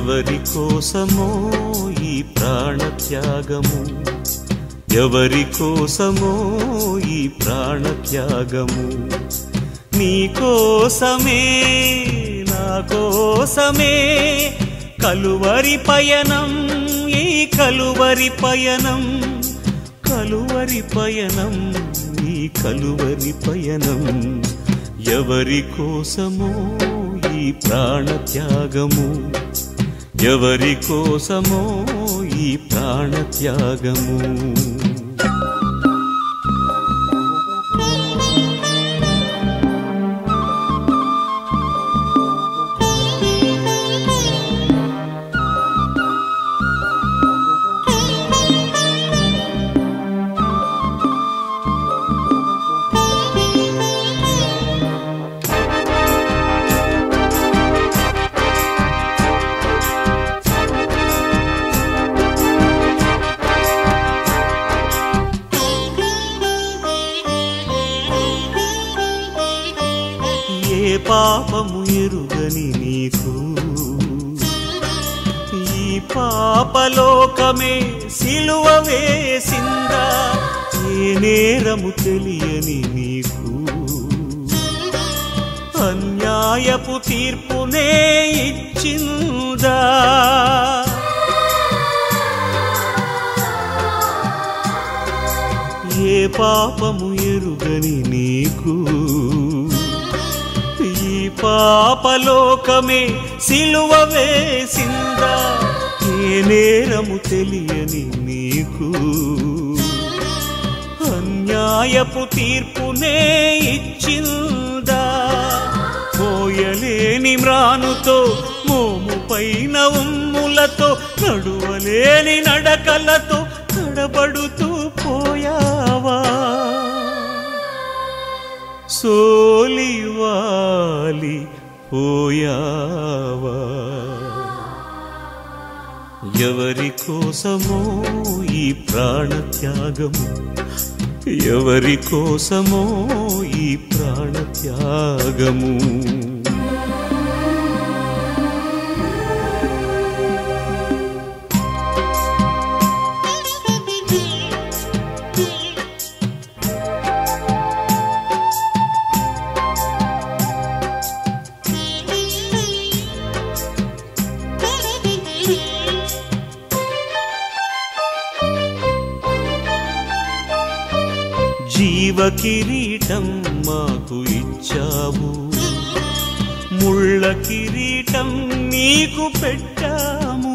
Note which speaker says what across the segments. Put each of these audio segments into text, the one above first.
Speaker 1: ఎవరి కోసమో ఈ ప్రాణత్యాగము, ఎవరి కోసమో ఈ ప్రాణత్యాగము, నీ కోసమే నా కోసమే కలువరి పయనం, ఈ కలువరి పయనం, కలువరి పయనం, ఈ కలువరి పయనం, ఎవరి కోసమో ఈ ప్రాణత్యాగము, ఎవరి కోసమో ఈ ప్రాణత్యాగము. ఏ పాపము ఎరుగని నీకు ఈ పాపలోకమే సిలువ వేసిందా, ఏ నేరము తెలియని నీకు అన్యాయపు తీర్పునే ఇచ్చిందా, ఏ పాపము ఎరుగని నీకు ఈ పాపలోకమే సిలువ వేసిందా, ఏ నేరము తెలియని నీకు అన్యాయపు తీర్పునే ఇచ్చిందా, పోయలేని మ్రానుతో మోము పైన ఉమ్ములతో నడువలేని నడకలతో తడబడుతూ పోయావా, సోలివాలి పోయావా, ఎవరి కోసమో ఈ ప్రాణత్యాగము, ఎవరి కోసమో ఈ ప్రాణత్యాగము. జీవ కిరీటం మాకు ఇచ్చావు, ముళ్ళ కిరీటం నీకు పెట్టాము,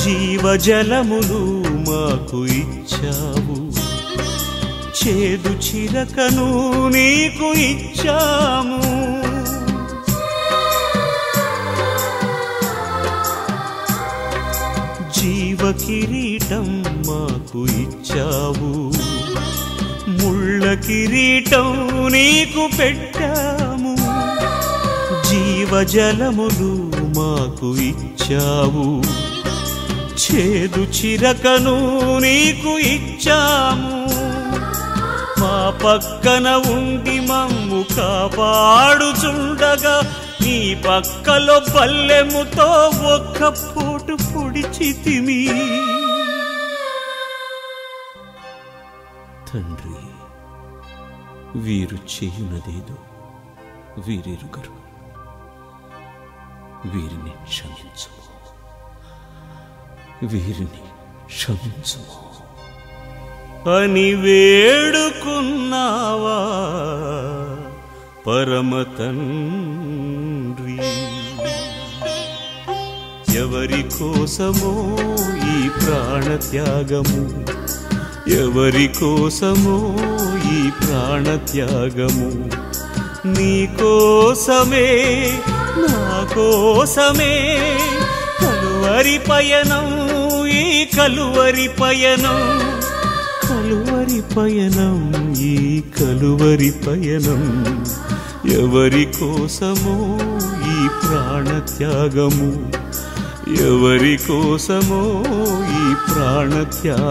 Speaker 1: జీవజలములు మాకు ఇచ్చావు, చేదు చిరకను నీకు ఇచ్చాము, జీవ కిరీటం మాకు ఇచ్చావు, ముళ్ళ కిరీటం నీకు పెట్టాము, జీవజలములు మాకు ఇచ్చావు, చేదు చిరకను నీకు ఇచ్చాము, మా పక్కన ఉండి మమ్ము కాపాడుచుండగా నీ పక్కలో పల్లెముతో ఒక్క పోటు పొడిచితిమి. తండ్రి, వీరు చేయునదేదో వీరెరుగరు, వీరిని క్షమించుము, వీరిని క్షమించుము అని వేడుకున్నావా పరమ తండ్రి. ఎవరి కోసమో ఈ ప్రాణత్యాగము, ఎవరి కోసమో ఈ ప్రాణత్యాగము, నీ కోసమే నా కోసమే కలువరి పయనం, ఈ కలువరి పయనం, కలువరి పయనం, ఈ కలువరి పయనం, ఎవరి కోసమో ఈ ప్రాణత్యాగము, ఎవరి కోసమో ఈ ప్రాణత్యాగము.